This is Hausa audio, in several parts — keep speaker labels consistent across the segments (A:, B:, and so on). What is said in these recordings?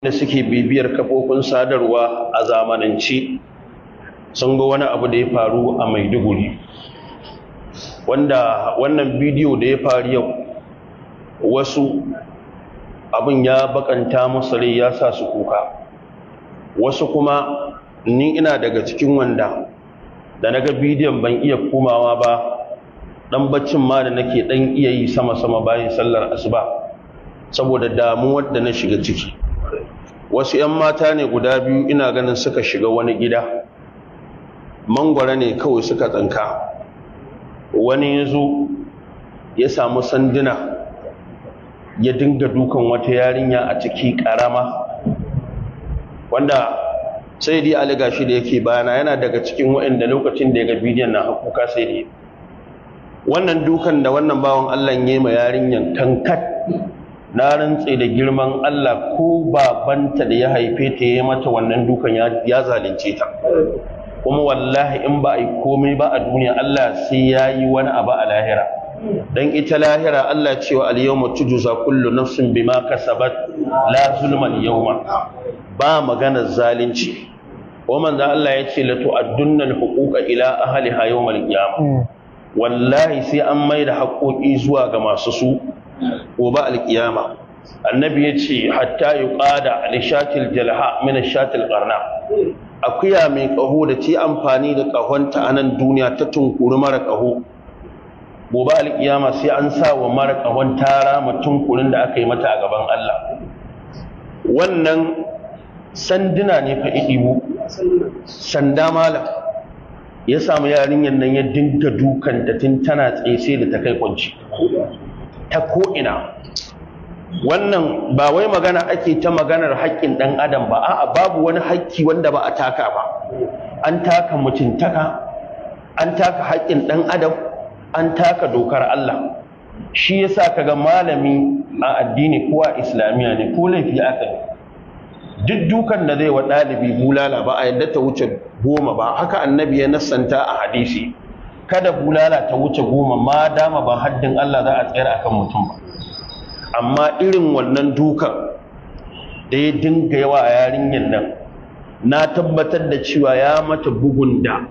A: da suke bibiyar kafofin sadarwa a zamanance sun ga wani abu da ya faru a Maiduguri, wanda wannan bidiyo da ya faru yau wasu abin ya bakanta musu rai, ya sa su kuka. Wasu kuma ni ina daga cikin wanda da naga bidiyon ban iya komawa ba, dan baccin ma da nake dan iya yi sama-sama bayan sallar asuba saboda damuwar da na shiga ciki. Wasu 'yan mata ne guda biyu ina ganin suka shiga wani gida, mangwara ne kawai suka tsanka, wani ya zo ya samu sanduna ya dinga dukan wata yarinya a ciki karama, wanda sai dai aliga shi da yake bayana yana daga cikin waɗanda lokacin da ya ga bidiyon na hakuka sai dai wannan dukan da wannan bawan Allah ya yi ma yarinyan kankat. Na rantse da girman Allah, ko babanta da ya haife ta yi mata wannan dukan ya zalunce ta, kuma wallahi in ba a yi komai ba a duniya Allah sai ya yi wani abu a lahira. Dan ita lahira Allah cewa al-yawma tujza kullu nafsin bima kasabat la zulma al-yawma, ba maganar zalunci. Wa manzo Allah ya ce la tu'addunna al-huquqa ila ahliha yawm al-qiyamah, wallahi sai an maida haƙoƙi zuwa ga masu su gobe alkiyama. Annabi ya ce hatta yuqada lishatil jalha min ashatil qarna, akuya mai kaho da ci amfani da kahonta a nan duniya ta tunkuri mara kaho, gobe alkiyama sai an sa wa mara kahon tara tunkurin da aka yi mata a gaban Allah. Wannan sanduna ne fa idibu sanda malam ya samu yarinyar nan ya dinga dukanta tun tana tsaye sai da ta kai kwanci ta ko'ina. Wannan ba wai magana ake ta maganar haƙƙin ɗan adam ba, a'a babu wani haƙƙi wanda ba a taka ba. An taka mutuntaka, an taka haƙƙin ɗan adam, an taka dokar Allah. Shi yasa kaga malami a addini ko a islamiyya ne ko laifi aka yi, duk dukan da zai wa ɗalibi bulala ba a yadda ta wuce 10 ba, haka annabi ya nassanta a hadisi. Kada bulala ta wuce 10 ma dama ba haddin Allah za a tsayar akan mutum ba. Amma irin wannan dukan da ya dinga yawa a yarinyar nan, na tabbatar da cewa ya mata bugun da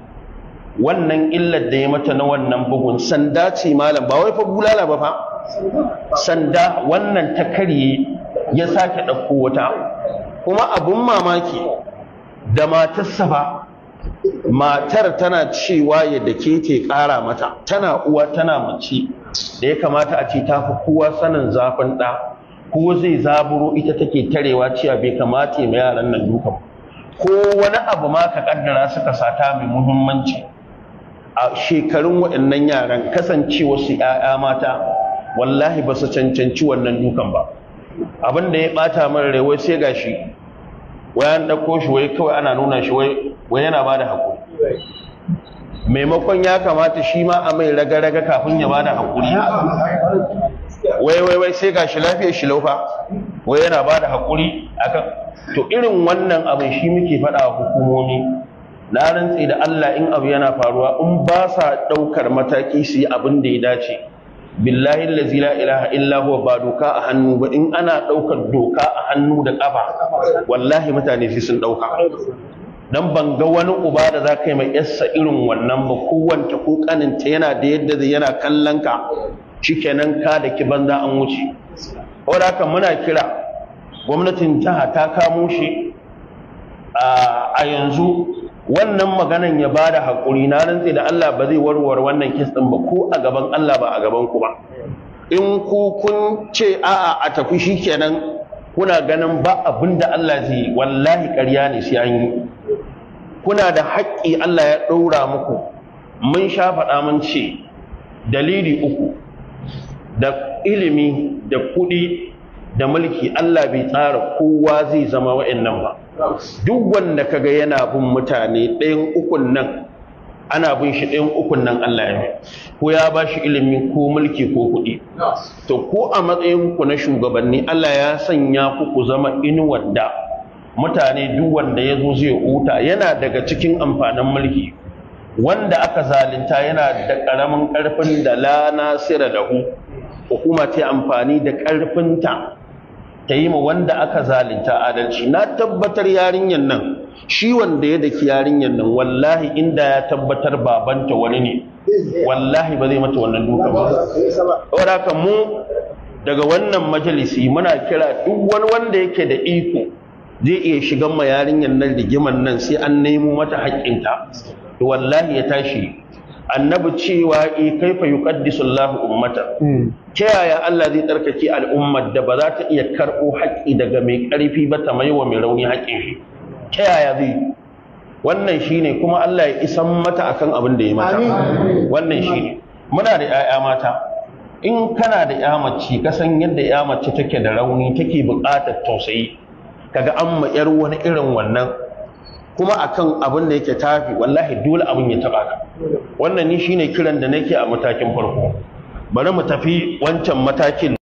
A: wannan illar da ya mata na wannan bugun sanda ce malam, ba wai fa bulala ba fa, sanda wannan ta karye ya sake ɗauko wata. Kuma abun mamaki da matarsa ba, matar tana cewa yadda ke te ƙara mata, tana uwa tana mace da ya kamata a ce ta fi kowa sanin zafin ɗa, ko zai zaburo ita take tarewa cewa bai kamata mai yaran nan dukan ko wani abu ma ka kaddara suka sata mai muhimmanci a shekarun waɗannan yaran, kasancewa su 'ya'ya mata wallahi ba su cancanci wannan dukan ba. Abin da ya ɓata min rai, wai sai gashi wai an ɗauko shi wai kawai ana nuna shi wai yana ba da haƙuri, maimakon ya kamata shi ma a mai raga-raga kafin ya ba da haƙuri. Wai sai ga shi lafiyar shi laufa, wai yana ba da haƙuri akan to irin wannan abin shi muke faɗa wa hukumomi. Na rantse da Allah, in abu yana faruwa in ba sa ɗaukar mataki su yi abin da ya dace, billahi allazi la ilaha illa huwa, ba doka a hannu ba, in ana ɗaukar doka a hannu da ƙafa wallahi mutane sai sun ɗauka. Dan ban ga wani uba da za ka yi mai yassa irin wannan ba, kowanta ko kaninta yana da yadda zai yana kallon ka shikenan ka da ki banza an wuce. Wadda haka muna kira gwamnatin jiha ta kamo shi a yanzu, wannan maganan ya ba da haƙuri. Na rantse da Allah ba zai warware wannan kes ɗin ba, ko a gaban Allah ba a gaban ku ba. In ku kun ce a'a a tafi shikenan kuna ganin ba abin da Allah zai yi, wallahi ƙarya ne sai an yi. Kuna da haƙƙi Allah ya ɗora muku. Mun sha faɗa mun ce dalili 3 da ilimi da kuɗi da mulki, Allah bai tsara kowa zai zama wa'annan ba. Duk wanda kaga yana bin mutane ɗayan ukun nan, ana bin shi ɗayan ukun nan Allah ya yi, ko ya ba shi ilimi ko mulki ko kuɗi. To ko a matsayin ku na shugabanni Allah ya sanya ku zama inuwar da mutane duk wanda ya zo zai huta. Yana daga cikin amfanin mulki, wanda aka zalunta yana da ƙaramin ƙarfin da la nasira lahu, hukuma ta amfani da ƙarfinta ta yi ma wanda aka zalunta adalci. Na tabbatar yarinyar nan, shi wanda ya daki yarinyar nan wallahi inda ya tabbatar babanta wani ne wallahi ba zai mata wannan dukan ba. Saboda haka mu daga wannan majalisi muna kira duk wani wanda yake da iko zai iya shigan ma yarinyar nan rigiman nan sai an nemo mata haƙƙinta, to wallahi ya tashi. Annabi cewa kaifa yuqaddisu Allahu ummata, ta yaya Allah zai tsarkake al'ummar da ba za ta iya karɓo haƙƙi daga mai ƙarfi ba ta maiwa mai rauni haƙƙin shi, ta yaya zai? Wannan shine, kuma Allah ya isan mata akan abin da ya mata. Wannan shine. Muna da 'ya'ya mata, in kana da 'ya mace ka san yadda 'ya mace take da rauni, take buƙatar tausayi, kaga an ma 'yar wani irin wannan kuma akan abin da yake tafi, wallahi dole abin ya taba ka. Wannan ni shine kiran da nake a matakin farko. Bari mu tafi wancan matakin.